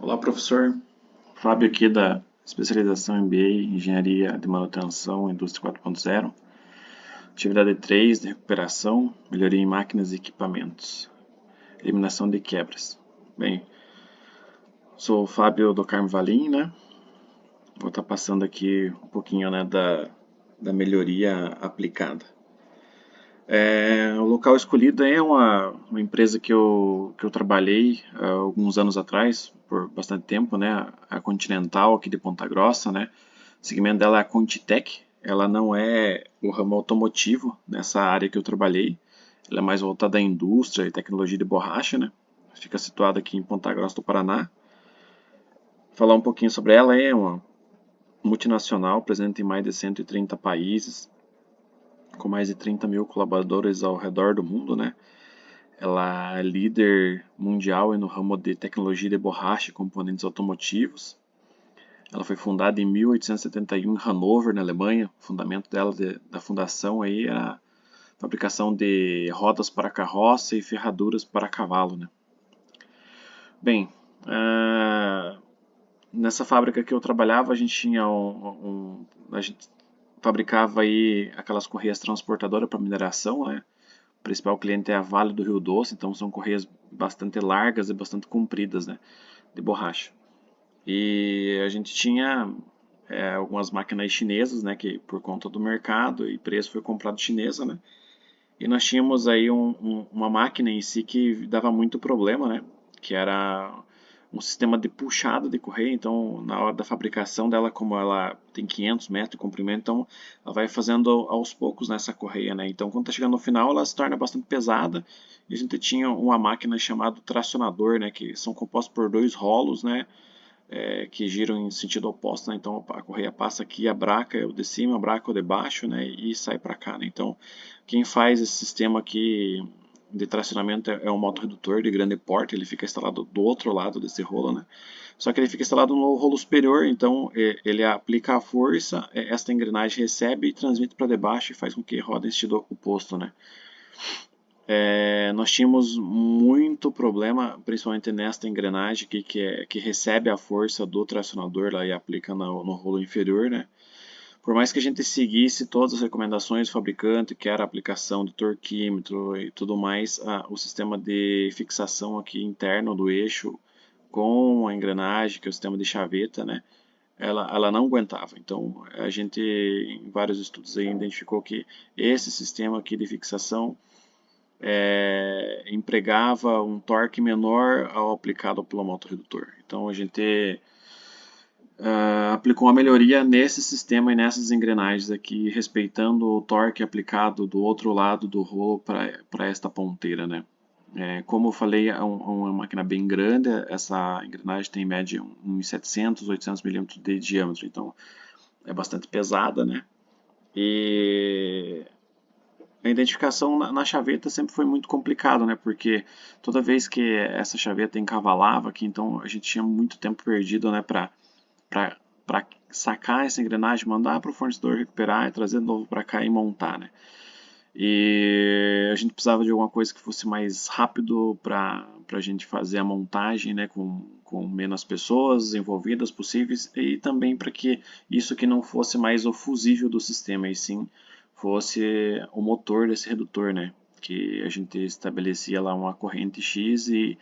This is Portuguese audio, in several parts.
Olá, professor. Fábio aqui da especialização MBA em Engenharia de Manutenção Indústria 4.0, atividade 3 de recuperação, melhoria em máquinas e equipamentos, eliminação de quebras. Bem, sou o Fábio do Carmo Valim, né? Vou estar passando aqui um pouquinho, né, da melhoria aplicada. O local escolhido é uma empresa que eu trabalhei há alguns anos atrás, por bastante tempo, né? A Continental, aqui de Ponta Grossa, né? O segmento dela é a Contitech. Ela não é o ramo automotivo nessa área que eu trabalhei. Ela é mais voltada à indústria e tecnologia de borracha, né? Fica situada aqui em Ponta Grossa do Paraná. Falar um pouquinho sobre ela, é uma multinacional presente em mais de 130 países, com mais de 30 mil colaboradores ao redor do mundo, né? Ela é líder mundial no ramo de tecnologia de borracha e componentes automotivos. Ela foi fundada em 1871 em Hannover, na Alemanha. O fundamento dela, da fundação, aí era a fabricação de rodas para carroça e ferraduras para cavalo, né? Bem, nessa fábrica que eu trabalhava, a gente tinha a gente fabricava aí aquelas correias transportadoras para mineração, né? O principal cliente é a Vale do Rio Doce, então são correias bastante largas e bastante compridas, né, de borracha. E a gente tinha algumas máquinas chinesas, né, que por conta do mercado e preço foi comprado chinesa, né. E nós tínhamos aí uma máquina em si que dava muito problema, né, que era um sistema de puxada de correia, então na hora da fabricação dela, como ela tem 500 metros de comprimento, então ela vai fazendo aos poucos nessa correia, né? Então quando está chegando no final, ela se torna bastante pesada. E a gente tinha uma máquina chamada tracionador, né? Que são compostos por dois rolos, né? Que giram em sentido oposto, né? Então a correia passa aqui, a braca é o de cima, a braca é o de baixo, né? E sai para cá, né? Então quem faz esse sistema aqui de tracionamento é um motorredutor de grande porte, ele fica instalado do outro lado desse rolo, né? Só que ele fica instalado no rolo superior, então ele aplica a força, esta engrenagem recebe e transmite para debaixo e faz com que rode em sentido oposto, né? Nós tínhamos muito problema, principalmente nesta engrenagem que recebe a força do tracionador lá e aplica no rolo inferior, né? Por mais que a gente seguisse todas as recomendações do fabricante, que era a aplicação de torquímetro e tudo mais, o sistema de fixação aqui interno do eixo com a engrenagem, que é o sistema de chaveta, né? Ela não aguentava. Então, a gente, em vários estudos aí, identificou que esse sistema aqui de fixação empregava um torque menor ao aplicado pelo motorredutor. Então, a gente aplicou uma melhoria nesse sistema e nessas engrenagens aqui, respeitando o torque aplicado do outro lado do rolo para esta ponteira, né? Como eu falei, é uma máquina bem grande, essa engrenagem tem em média uns 700, 800 milímetros de diâmetro, então é bastante pesada, né? E a identificação na chaveta sempre foi muito complicado, né? Porque toda vez que essa chaveta encavalava aqui, então a gente tinha muito tempo perdido, né? Para sacar essa engrenagem, mandar para o fornecedor recuperar e trazer de novo para cá e montar, né? E a gente precisava de alguma coisa que fosse mais rápido para a gente fazer a montagem, né, com menos pessoas envolvidas possíveis e também para que isso que não fosse mais o fusível do sistema e sim fosse o motor desse redutor, né, que a gente estabelecia lá uma corrente X e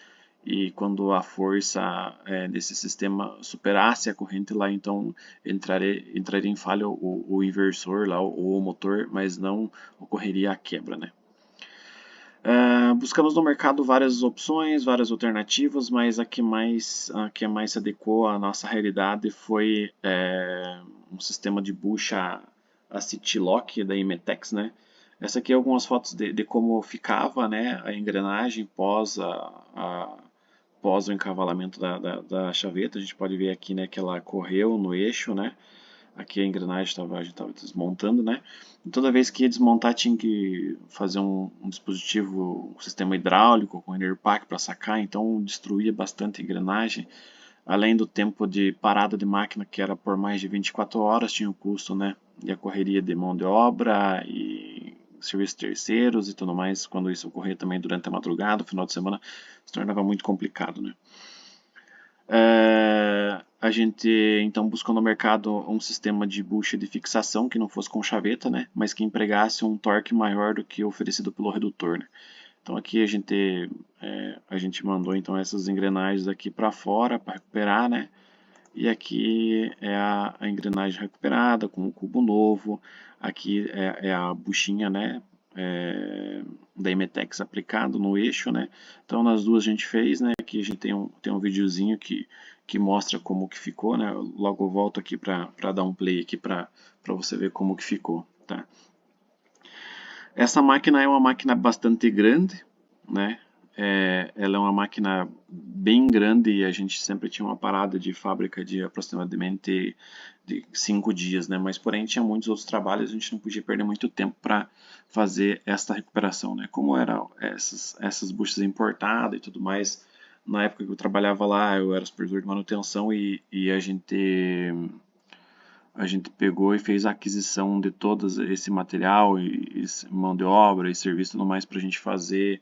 quando a força desse sistema superasse a corrente lá, então entraria em falha o inversor lá, ou o motor, mas não ocorreria a quebra, né? Buscamos no mercado várias opções, várias alternativas, mas a que mais se adequou à nossa realidade foi um sistema de bucha Acitilock da Imetex, né? Essa aqui é algumas fotos de como ficava, né, a engrenagem pós o encavalamento da chaveta. A gente pode ver aqui, né, que ela correu no eixo, né? Aqui a engrenagem a gente estava desmontando, né? E toda vez que ia desmontar tinha que fazer um dispositivo, um sistema hidráulico com inner pack para sacar, então destruía bastante a engrenagem. Além do tempo de parada de máquina, que era por mais de 24 horas, tinha o custo, né? E a correria de mão de obra e serviços terceiros e tudo mais. Quando isso ocorria também durante a madrugada, final de semana, se tornava muito complicado, né? A gente então buscou no mercado um sistema de bucha de fixação que não fosse com chaveta, né, mas que empregasse um torque maior do que oferecido pelo redutor, né. Então aqui a gente mandou então essas engrenagens aqui para fora para recuperar, né? E aqui é a engrenagem recuperada com o cubo novo. Aqui é a buchinha, né? Da Imetex aplicado no eixo, né? Então nas duas a gente fez, né? Aqui a gente tem um videozinho que mostra como que ficou, né? Logo eu volto aqui para dar um play aqui para você ver como que ficou, tá? Essa máquina é uma máquina bastante grande, né? Ela é uma máquina bem grande e a gente sempre tinha uma parada de fábrica de aproximadamente de 5 dias, né? Mas porém tinha muitos outros trabalhos, a gente não podia perder muito tempo para fazer esta recuperação, né? Como eram essas buchas importadas e tudo mais, na época que eu trabalhava lá, eu era supervisor de manutenção e a gente pegou e fez a aquisição de todo esse material e mão de obra e serviço e tudo mais para a gente fazer,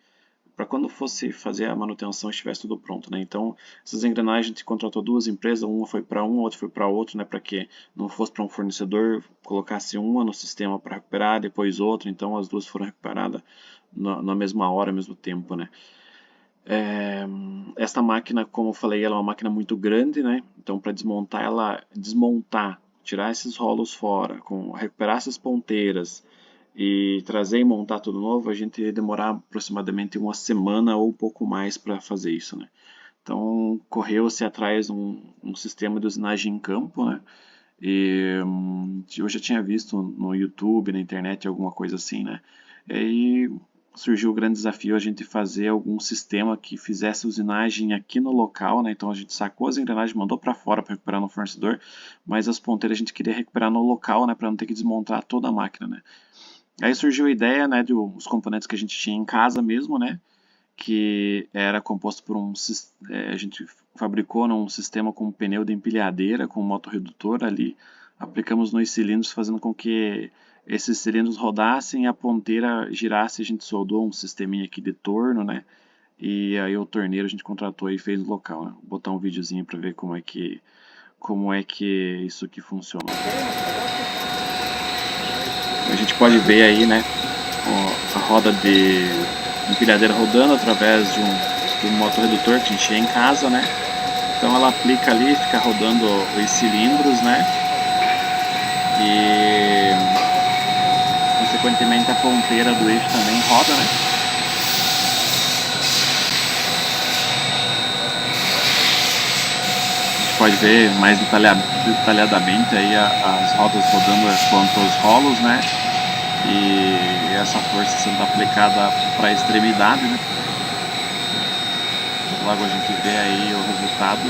para quando fosse fazer a manutenção estivesse tudo pronto, né? Então, essas engrenagens a gente contratou duas empresas, uma foi para um, outra foi para outro, né? Para que não fosse para um fornecedor, colocasse uma no sistema para recuperar, depois outra, então as duas foram recuperadas na mesma hora, ao mesmo tempo, né? Esta máquina, como eu falei, ela é uma máquina muito grande, né? Então, para desmontar, tirar esses rolos fora, recuperar essas ponteiras e trazer e montar tudo novo, a gente ia demorar aproximadamente uma semana ou um pouco mais para fazer isso, né? Então, correu-se atrás um sistema de usinagem em campo, né? E eu já tinha visto no YouTube, na internet, alguma coisa assim, né? E aí surgiu o grande desafio a gente fazer algum sistema que fizesse usinagem aqui no local, né? Então a gente sacou as engrenagens, mandou para fora para recuperar no fornecedor, mas as ponteiras a gente queria recuperar no local, né? Para não ter que desmontar toda a máquina, né? Aí surgiu a ideia, né, dos componentes que a gente tinha em casa mesmo, né? Que era composto por a gente fabricou um sistema com pneu de empilhadeira, com motorredutor ali, aplicamos nos cilindros, fazendo com que esses cilindros rodassem e a ponteira girasse. A gente soldou um sisteminha aqui de torno, né? E aí o torneiro a gente contratou e fez no local, né? Vou botar um videozinho para ver como é que isso aqui funciona. A gente pode ver aí, né, a roda de empilhadeira rodando através de um motorredutor que a gente tinha em casa, né? Então ela aplica ali, fica rodando os cilindros, né? E consequentemente a ponteira do eixo também roda, né? A gente pode ver mais detalhadamente aí as rodas rodando quanto os rolos, né? E essa força sendo aplicada para a extremidade, né? Logo a gente vê aí o resultado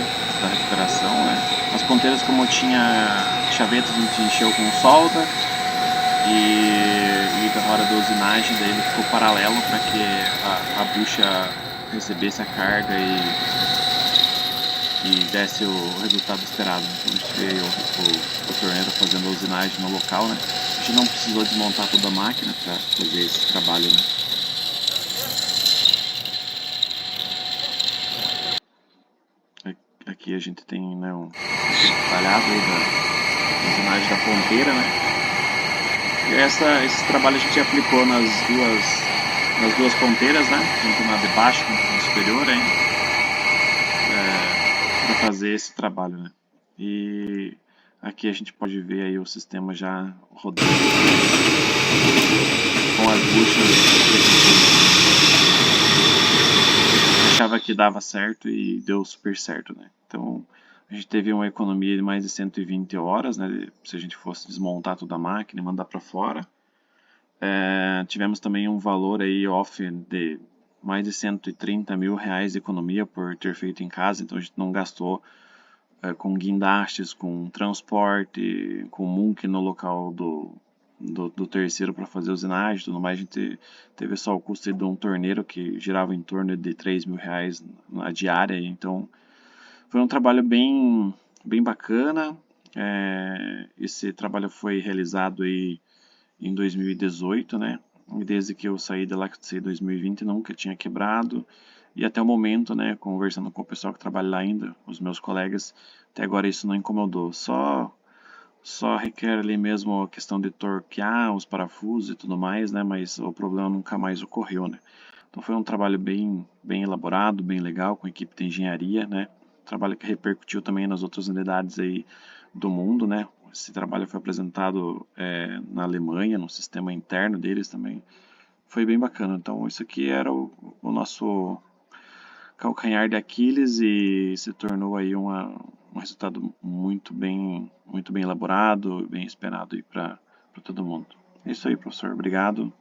da recuperação, né? As ponteiras, como tinha chavetas, a gente encheu com solda e na hora da usinagem daí ele ficou paralelo para que a bucha recebesse a carga e desse o resultado esperado. Então a gente vê aí o torneiro fazendo a usinagem no local, né? A gente não precisou desmontar toda a máquina para fazer esse trabalho, né? Aqui a gente tem, né, um detalhado aí da usinagem da ponteira, né? E esse trabalho a gente aplicou nas duas ponteiras, né? Tanto na de baixo quanto na superior, hein? Para fazer esse trabalho, né? E aqui a gente pode ver aí o sistema já rodando com as buchas que a gente achava que dava certo e deu super certo, né? Então a gente teve uma economia de mais de 120 horas, né? Se a gente fosse desmontar toda a máquina e mandar para fora. Tivemos também um valor aí off de mais de 130 mil reais de economia por ter feito em casa, então a gente não gastou com guindastes, com transporte, com munk no local do terceiro para fazer usinagem e tudo mais. A gente teve só o custo de um torneiro que girava em torno de 3 mil reais na diária, então foi um trabalho bem bacana. Esse trabalho foi realizado aí em 2018, né? E desde que eu saí da Lactse em 2020 nunca tinha quebrado E até o momento, né, conversando com o pessoal que trabalha lá ainda, os meus colegas, até agora isso não incomodou. Só requer ali mesmo a questão de torquear os parafusos e tudo mais, né, mas o problema nunca mais ocorreu, né. Então foi um trabalho bem elaborado, bem legal, com a equipe de engenharia, né, trabalho que repercutiu também nas outras unidades aí do mundo, né. Esse trabalho foi apresentado na Alemanha, no sistema interno deles também. Foi bem bacana. Então isso aqui era o nosso calcanhar de Aquiles e se tornou aí um resultado muito bem elaborado, bem esperado aí para todo mundo. É isso aí, professor. Obrigado.